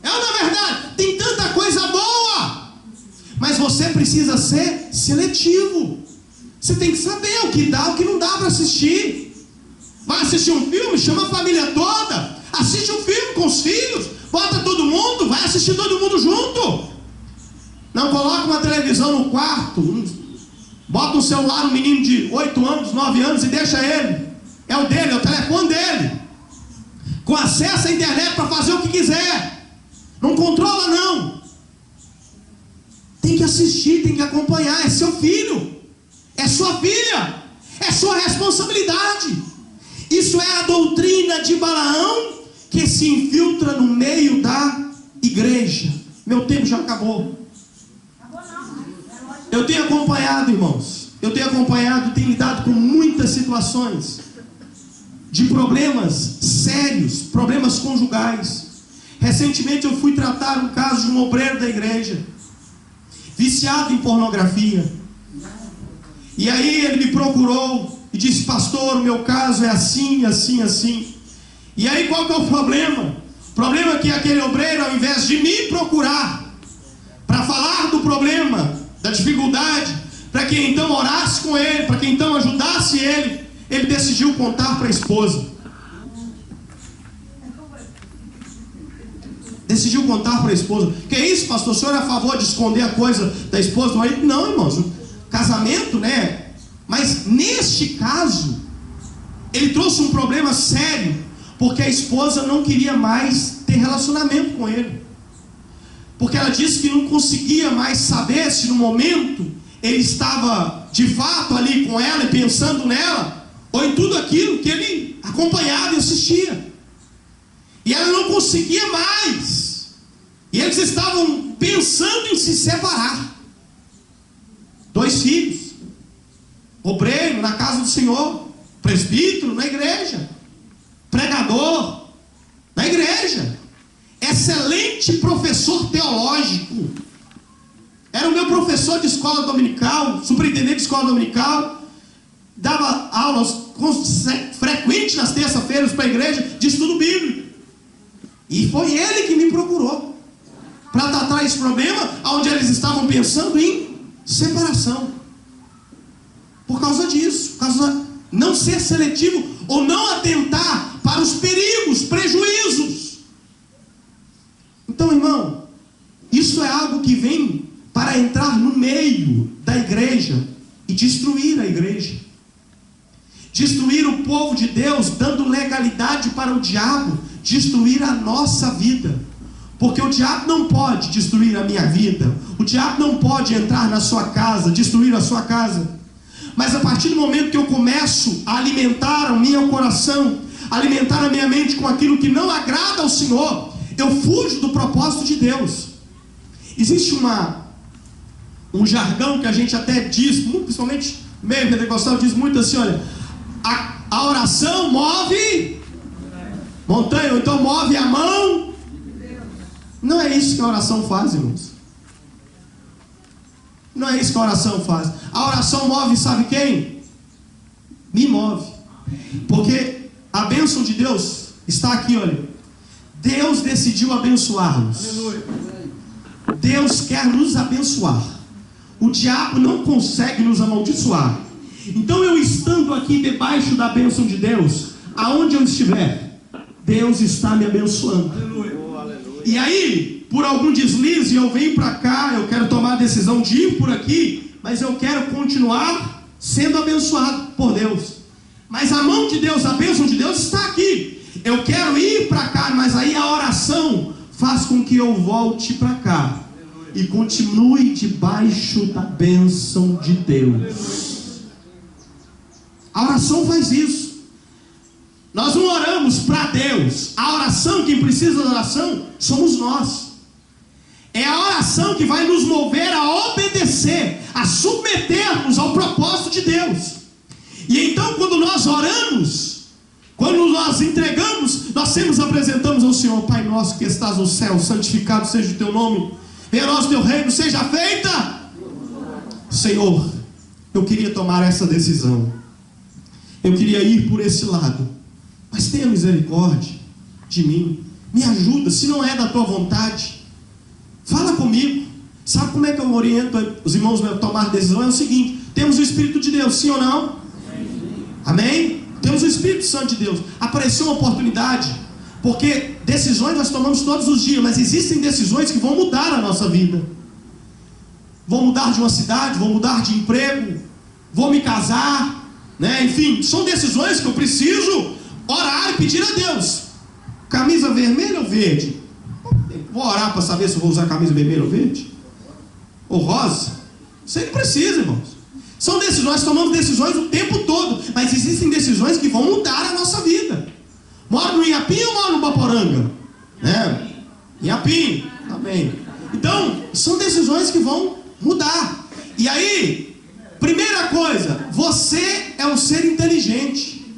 Speaker 1: É ou não é verdade? Tem tanta coisa boa, mas você precisa ser seletivo. Você tem que saber o que dá, o que não dá para assistir. Vai assistir um filme, chama a família toda. Assiste um filme com os filhos. Bota todo mundo, vai assistir todo mundo junto. Não coloca uma televisão no quarto. Bota um celular no menino de 8 anos, 9 anos e deixa ele. É o dele, é o telefone dele. Com acesso à internet para fazer o que quiser. Não controla não. Tem que assistir, tem que acompanhar. É seu filho. É sua filha. É sua responsabilidade. Isso é a doutrina de Balaão que se infiltra no meio da igreja. Meu tempo já acabou. Eu tenho acompanhado, irmãos. Eu tenho acompanhado, tenho lidado com muitas situações de problemas sérios, problemas conjugais. Recentemente eu fui tratar um caso de um obreiro da igreja, viciado em pornografia. E aí ele me procurou e disse: pastor, o meu caso é assim, assim, assim. E aí qual que é o problema? O problema é que aquele obreiro, ao invés de me procurar para falar do problema, da dificuldade, para que então orasse com ele, para que então ajudasse ele decidiu contar para a esposa. Decidiu contar para a esposa. Que é isso, pastor? O senhor é a favor de esconder a coisa da esposa do marido? Não, irmãos. Casamento, né? Mas neste caso, ele trouxe um problema sério, porque a esposa não queria mais ter relacionamento com ele. Porque ela disse que não conseguia mais saber se no momento ele estava de fato ali com ela e pensando nela, ou em tudo aquilo que ele acompanhava e assistia. E ela não conseguia mais. E eles estavam pensando em se separar. 2 filhos. Obreiro na casa do Senhor. Presbítero na igreja. Pregador na igreja. Excelente professor teológico. Era o meu professor de escola dominical, superintendente de escola dominical. Dava aulas frequentes nas terças-feiras para a igreja de estudo bíblico. E foi ele que me procurou para tratar esse problema, onde eles estavam pensando em separação. Por causa disso, por causa de não ser seletivo ou não atentar para os perigos, prejuízos. Então, irmão, isso é algo que vem para entrar no meio da igreja e destruir a igreja. Destruir o povo de Deus, dando legalidade para o diabo destruir a nossa vida. Porque o diabo não pode destruir a minha vida. O diabo não pode entrar na sua casa, destruir a sua casa. Mas a partir do momento que eu começo a alimentar o meu coração, alimentar a minha mente com aquilo que não agrada ao Senhor, eu fujo do propósito de Deus. Existe um jargão que a gente até diz, principalmente meio pentecostal, diz muito assim: olha, a oração move montanha, ou então move a mão. Não é isso que a oração faz, irmãos. Não é isso que a oração faz. A oração move, sabe quem? Me move. Porque a bênção de Deus está aqui, olha. Deus decidiu abençoar-nos. Deus quer nos abençoar. O diabo não consegue nos amaldiçoar. Então eu estando aqui debaixo da bênção de Deus, aonde eu estiver, Deus está me abençoando. E aí, por algum deslize, eu venho para cá, eu quero tomar a decisão de ir por aqui, mas eu quero continuar sendo abençoado por Deus. Mas a mão de Deus, a bênção de Deus está aqui. Eu quero ir para cá, mas aí a oração faz com que eu volte para cá e continue debaixo da bênção de Deus. A oração faz isso. Nós não oramos para Deus. A oração, quem precisa da oração, somos nós. É a oração que vai nos mover a obedecer, a submetermos ao propósito de Deus. E então, quando nós oramos, quando nós entregamos, nós sempre apresentamos ao Senhor: Pai nosso que estás no céu, santificado seja o teu nome, venha a nós o teu reino, seja feita. Senhor, eu queria tomar essa decisão, eu queria ir por esse lado, mas tenha misericórdia de mim, me ajuda. Se não é da tua vontade, fala comigo. Sabe como é que eu oriento os irmãos a tomar decisão? É o seguinte: Temos o Espírito de Deus, sim ou não? Amém? Temos o Espírito Santo de Deus. Apareceu uma oportunidade, porque decisões nós tomamos todos os dias, mas existem decisões que vão mudar a nossa vida. Vou mudar de uma cidade, vou mudar de emprego, vou me casar, né? Enfim, são decisões que eu preciso orar e pedir a Deus. Camisa vermelha ou verde? Vou orar para saber se eu vou usar camisa vermelha ou verde? Ou rosa? Isso aí não precisa, irmãos. São decisões, tomamos decisões o tempo todo, mas existem decisões que vão mudar a nossa vida. Moro no Iapim ou moro no Baporanga? Né? Iapim, tá bem. Então, são decisões que vão mudar. E aí, primeira coisa, você é um ser inteligente.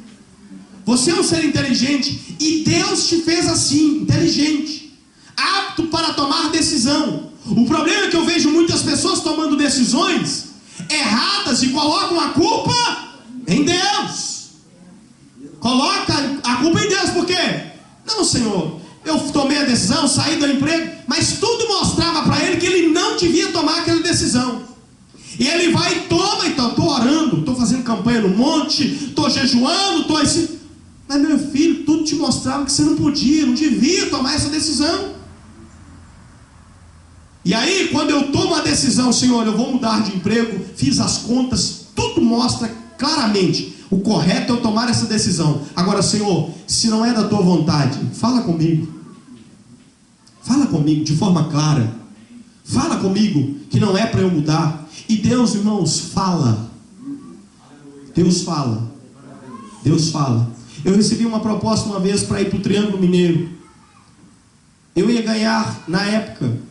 Speaker 1: Você é um ser inteligente e Deus te fez assim, inteligente, apto para tomar decisão. O problema é que eu vejo muitas pessoas tomando decisões erradas e colocam a culpa em Deus. Coloca a culpa em Deus, por quê? Não, Senhor, eu tomei a decisão, saí do emprego, mas tudo mostrava para ele que ele não devia tomar aquela decisão. E ele vai e toma, então, estou orando, estou fazendo campanha no monte, estou jejuando, estou assim. Mas meu filho, tudo te mostrava que você não podia, não devia tomar essa decisão. E aí, quando eu tomo a decisão, Senhor, eu vou mudar de emprego, fiz as contas, tudo mostra claramente. O correto é eu tomar essa decisão. Agora, Senhor, se não é da tua vontade, fala comigo. Fala comigo de forma clara. Fala comigo que não é para eu mudar. E Deus, irmãos, fala. Deus fala. Deus fala. Eu recebi uma proposta uma vez para ir para o Triângulo Mineiro. Eu ia ganhar, na época,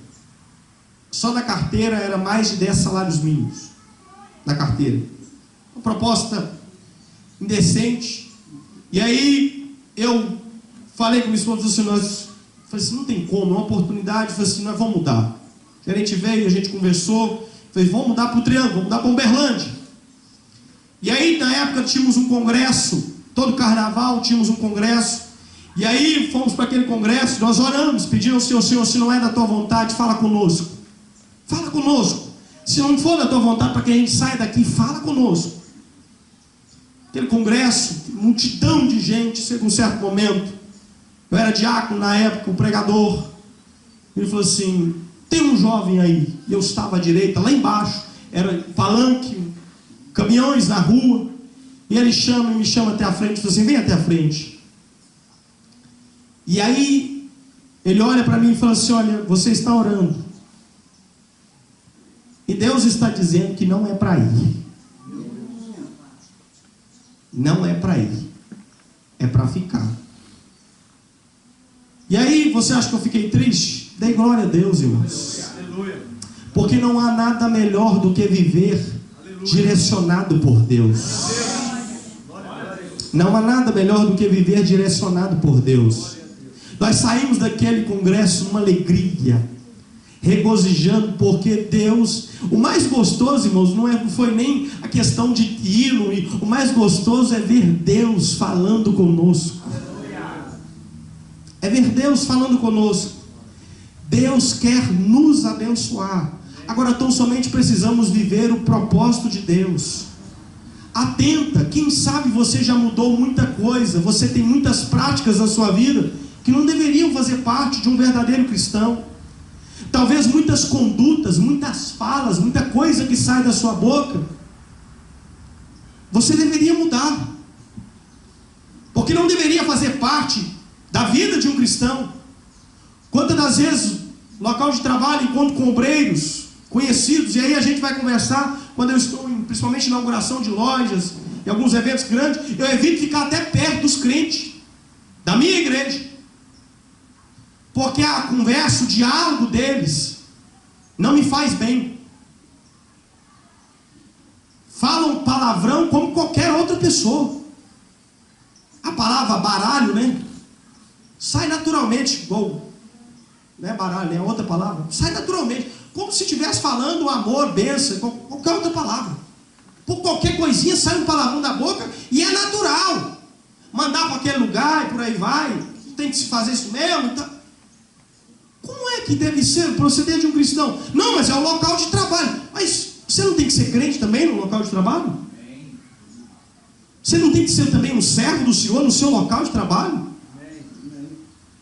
Speaker 1: só na carteira era mais de 10 salários mínimos. Na carteira. Uma proposta indecente. E aí eu falei com minha esposa assim, falei assim, não tem como, é uma oportunidade. Falei assim, nós vamos mudar. O gerente veio, a gente conversou. Falei, vamos mudar para o Triângulo, vamos mudar para Uberlândia. E aí na época tínhamos um congresso, todo carnaval tínhamos um congresso. E aí fomos para aquele congresso, nós oramos, pedindo ao Senhor, Senhor, se não é da tua vontade, fala conosco. Fala conosco. Se não for da tua vontade para que a gente saia daqui, fala conosco. Aquele congresso, multidão de gente, chega um certo momento. Eu era diácono na época, o pregador. Ele falou assim, tem um jovem aí. E eu estava à direita, lá embaixo. Era palanque, caminhões na rua. E ele me chama até a frente, falou assim, vem até a frente. E aí, ele olha para mim e fala assim, olha, você está orando. E Deus está dizendo que não é para ir. Não é para ir. É para ficar. E aí, você acha que eu fiquei triste? Dei glória a Deus, irmãos. Porque não há nada melhor do que viver direcionado por Deus. Não há nada melhor do que viver direcionado por Deus. Nós saímos daquele congresso numa alegria, regozijando, porque Deus, o mais gostoso, irmãos, não foi nem a questão de hino, o mais gostoso é ver Deus falando conosco. É ver Deus falando conosco. Deus quer nos abençoar. Agora, tão somente precisamos viver o propósito de Deus. Atenta, quem sabe você já mudou muita coisa, você tem muitas práticas na sua vida que não deveriam fazer parte de um verdadeiro cristão. Talvez muitas condutas, muitas falas, muita coisa que sai da sua boca, você deveria mudar, porque não deveria fazer parte da vida de um cristão. Quantas das vezes, no local de trabalho, encontro com obreiros conhecidos, e aí a gente vai conversar, quando eu estou principalmente em inauguração de lojas, em alguns eventos grandes, eu evito ficar até perto dos crentes da minha igreja, porque a conversa, o diálogo deles não me faz bem. Falam palavrão como qualquer outra pessoa. A palavra baralho, né? Sai naturalmente, igual, não é baralho, é outra palavra. Sai naturalmente, como se estivesse falando amor, bênção, qualquer outra palavra. Por qualquer coisinha sai um palavrão da boca e é natural. Mandar para aquele lugar e por aí vai. Tem que se fazer isso mesmo. Então, como é que deve ser o proceder de um cristão? Não, mas é o local de trabalho. Mas Você não tem que ser crente também no local de trabalho? Você não tem que ser também um servo do Senhor no seu local de trabalho?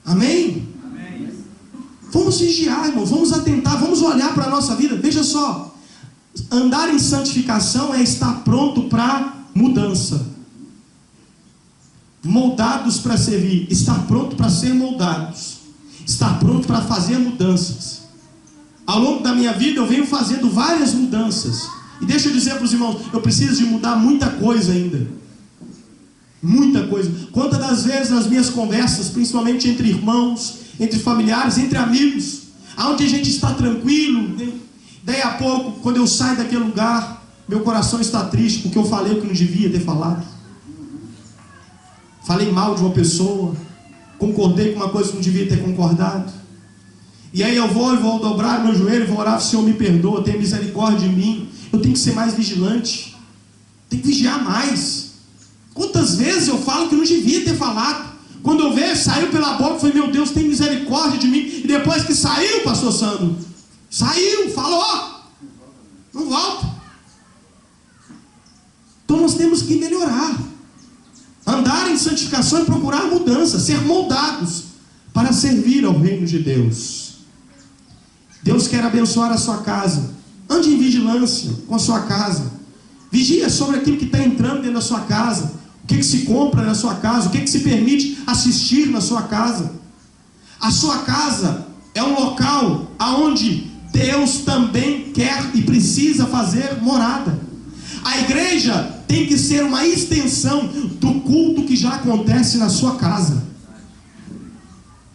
Speaker 1: Amém? Vamos vigiar, irmãos, vamos atentar, vamos olhar para a nossa vida. Veja só, andar em santificação é estar pronto para mudança. Moldados para servir, estar pronto para ser moldados, estar pronto para fazer mudanças. Ao longo da minha vida eu venho fazendo várias mudanças. E deixa eu dizer para os irmãos, eu preciso de mudar muita coisa ainda. Muita coisa. Quantas das vezes nas minhas conversas, principalmente entre irmãos, entre familiares, entre amigos, aonde a gente está tranquilo, né? Daí a pouco, quando eu saio daquele lugar, meu coração está triste porque eu falei o que não devia ter falado. Falei mal de uma pessoa, concordei com uma coisa que não devia ter concordado. E aí eu vou dobrar meu joelho e vou orar: Senhor, me perdoa, tenha misericórdia de mim. Eu tenho que ser mais vigilante, tenho que vigiar mais. Quantas vezes eu falo que não devia ter falado? Quando eu vejo, saiu pela boca, eu falei: meu Deus, tem misericórdia de mim. E depois que saiu, pastor Sandro, saiu, falou, não volta. Então nós temos que melhorar, andar em santificação e procurar mudança, ser moldados para servir ao reino de Deus. Deus quer abençoar a sua casa. Ande em vigilância com a sua casa. Vigia sobre aquilo que está entrando dentro da sua casa. O que se compra na sua casa, o que se permite assistir na sua casa. A sua casa é um local aonde Deus também quer e precisa fazer morada. A igreja tem que ser uma extensão do culto que já acontece na sua casa.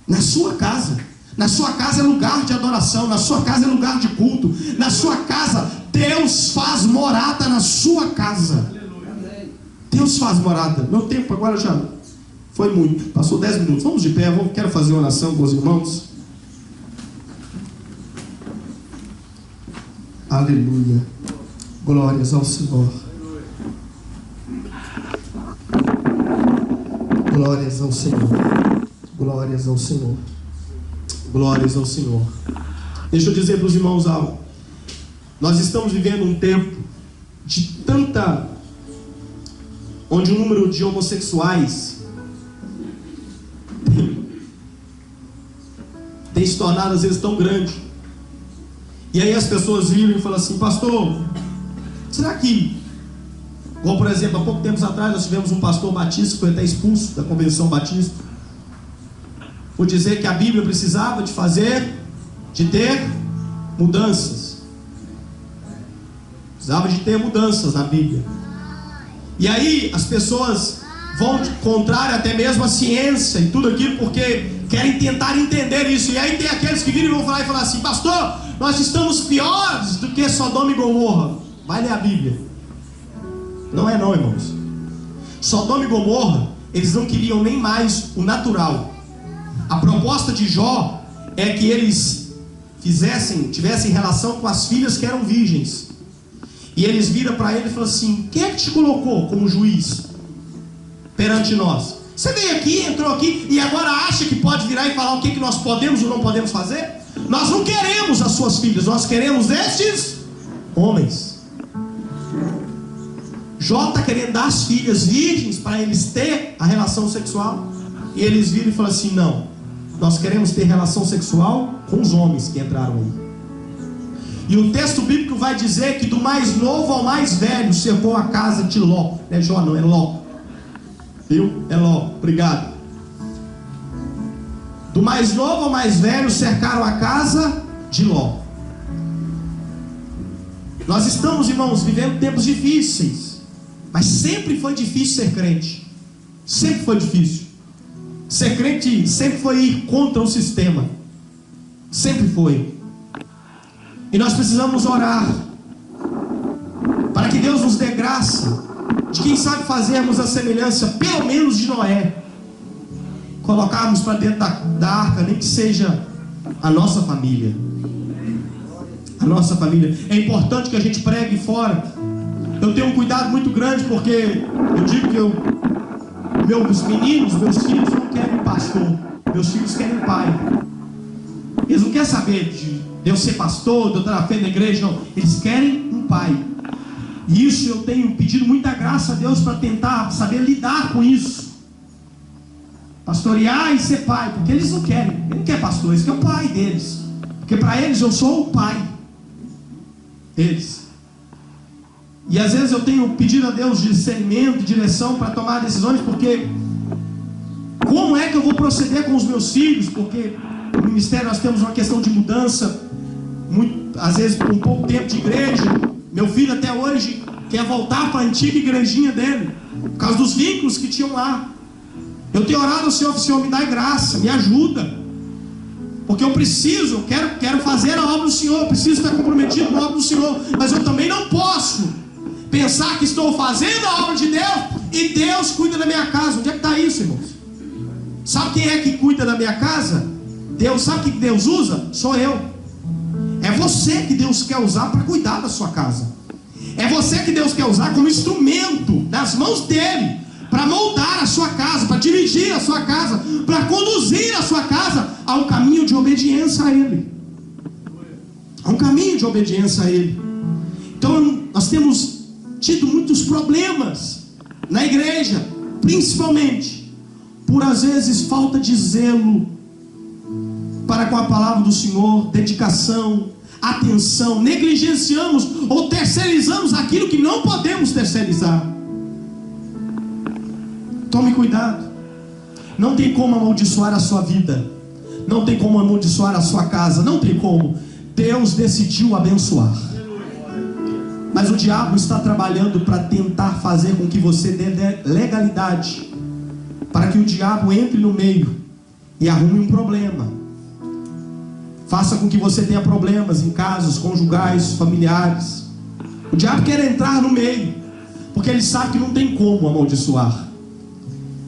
Speaker 1: Na sua casa. Na sua casa é lugar de adoração, na sua casa é lugar de culto, na sua casa Deus faz morada na sua casa. Deus faz morada. Meu tempo agora já foi muito, passou 10 minutos. Vamos de pé, quero fazer uma oração com os irmãos. Aleluia. Glórias ao Senhor. Glórias ao Senhor. Glórias ao Senhor. Glórias ao Senhor. Deixa eu dizer para os irmãos algo. Nós estamos vivendo um tempo de tanta, onde o número de homossexuais tem se tornado às vezes tão grande. E aí as pessoas viram e falam assim: pastor, será que, igual por exemplo, há pouco tempo atrás nós tivemos um pastor batista que foi até expulso da convenção batista, por dizer que a Bíblia precisava de ter mudanças. Precisava de ter mudanças na Bíblia. E aí as pessoas vão contrário até mesmo à ciência e tudo aquilo, porque querem tentar entender isso. E aí tem aqueles que viram e vão falar e falar assim: pastor, nós estamos piores do que Sodoma e Gomorra. Vai ler a Bíblia. Não é não, irmãos. Sodoma e Gomorra, eles não queriam nem mais o natural. A proposta de Jó é que eles tivessem relação com as filhas que eram virgens. E eles viram para ele e falaram assim: quem é que te colocou como juiz perante nós? Você veio aqui, entrou aqui e agora acha que pode virar e falar o que nós podemos ou não podemos fazer? Nós não queremos as suas filhas, nós queremos estes homens. Jó está querendo dar as filhas virgens para eles ter a relação sexual. E eles viram e falaram assim: não, nós queremos ter relação sexual com os homens que entraram aí. E o texto bíblico vai dizer que do mais novo ao mais velho cercou a casa de Ló. Não é Jó não, é Ló. Viu? É Ló, obrigado. Do mais novo ao mais velho cercaram a casa de Ló. Nós estamos, irmãos, vivendo tempos difíceis. Mas sempre foi difícil ser crente. Sempre foi difícil. Ser crente sempre foi ir contra o sistema. Sempre foi. E nós precisamos orar para que Deus nos dê graça de, quem sabe, fazermos a semelhança pelo menos de Noé. Colocarmos para dentro da arca, nem que seja a nossa família. A nossa família. É importante que a gente pregue fora. Eu tenho um cuidado muito grande, porque eu digo que meus meninos, meus filhos não querem pastor, meus filhos querem pai.
Speaker 4: Eles não querem saber de eu ser pastor, de eu estar na frente da igreja, não. Eles querem um pai. E isso eu tenho pedido muita graça a Deus para tentar saber lidar com isso. Pastorear e ser pai, porque eles não querem. Ele não quer pastor, eles querem o pai deles. Porque para eles eu sou o pai deles. E às vezes eu tenho pedido a Deus discernimento, direção para tomar decisões, porque como é que eu vou proceder com os meus filhos? Porque no ministério nós temos uma questão de mudança, às vezes por um pouco tempo de igreja. Meu filho até hoje quer voltar para a antiga igrejinha dele, por causa dos vínculos que tinham lá. Eu tenho orado ao Senhor, Senhor, me dá graça, me ajuda, porque eu preciso, quero fazer a obra do Senhor, eu preciso estar comprometido com a obra do Senhor, mas eu também não posso pensar que estou fazendo a obra de Deus e Deus cuida da minha casa. Onde é que está isso, irmãos? Sabe quem é que cuida da minha casa? Deus. Sabe o que Deus usa? Sou eu. É você que Deus quer usar para cuidar da sua casa. É você que Deus quer usar como instrumento nas mãos dele, para moldar a sua casa, para dirigir a sua casa, para conduzir a sua casa a um caminho de obediência a ele. A um caminho de obediência a ele. Então nós temos tido muitos problemas na igreja, principalmente por às vezes falta de zelo para com a palavra do Senhor, dedicação, atenção. Negligenciamos ou terceirizamos aquilo que não podemos terceirizar. Tome cuidado. Não tem como amaldiçoar a sua vida, não tem como amaldiçoar a sua casa, não tem como. Deus decidiu abençoar, mas o diabo está trabalhando para tentar fazer com que você dê legalidade, para que o diabo entre no meio e arrume um problema, faça com que você tenha problemas em casos conjugais, familiares. O diabo quer entrar no meio, porque ele sabe que não tem como amaldiçoar.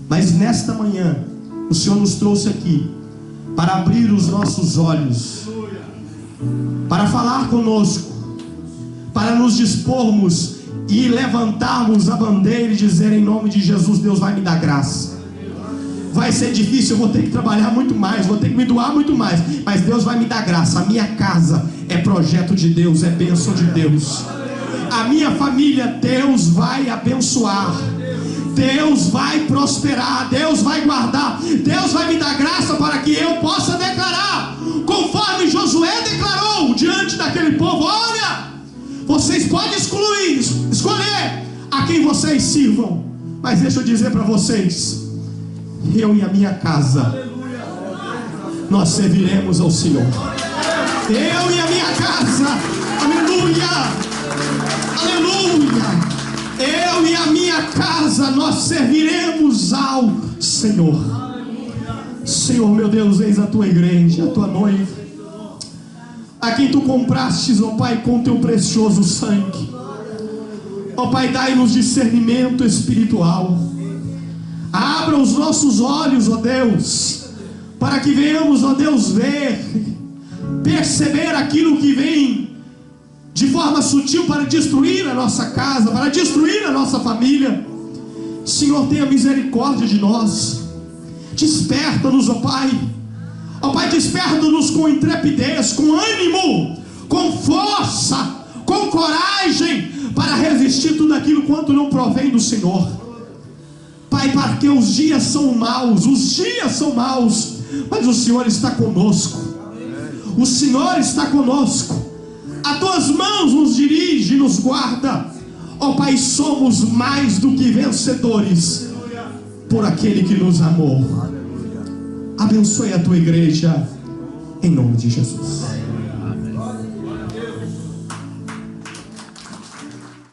Speaker 4: Mas nesta manhã, o Senhor nos trouxe aqui para abrir os nossos olhos, para falar conosco, para nos dispormos e levantarmos a bandeira e dizer: em nome de Jesus, Deus vai me dar graça. Vai ser difícil, eu vou ter que trabalhar muito mais, vou ter que me doar muito mais, mas Deus vai me dar graça. A minha casa é projeto de Deus, é bênção de Deus. A minha família, Deus vai abençoar, Deus vai prosperar, Deus vai guardar, Deus vai me dar graça para que eu possa declarar, conforme Josué declarou diante daquele povo: olha, vocês podem escolher a quem vocês sirvam, mas deixa eu dizer para vocês, eu e a minha casa, nós serviremos ao Senhor. Eu e a minha casa, aleluia, aleluia. Eu e a minha casa, nós serviremos ao Senhor. Senhor meu Deus, eis a tua igreja, a tua noiva, a quem tu comprastes, ó Pai, com teu precioso sangue. Ó Pai, dai-nos discernimento espiritual. Abra os nossos olhos, ó Deus, para que venhamos, ó Deus, perceber aquilo que vem de forma sutil para destruir a nossa casa, para destruir a nossa família. Senhor, tenha misericórdia de nós. Desperta-nos, ó Pai. Ó Pai, desperta-nos com intrepidez, com ânimo, com força, com coragem, para resistir tudo aquilo quanto não provém do Senhor. Pai, porque os dias são maus, mas o Senhor está conosco. O Senhor está conosco. As tuas mãos nos dirige e nos guarda. Ó Pai, somos mais do que vencedores por aquele que nos amou. Abençoe a tua igreja, em nome de Jesus.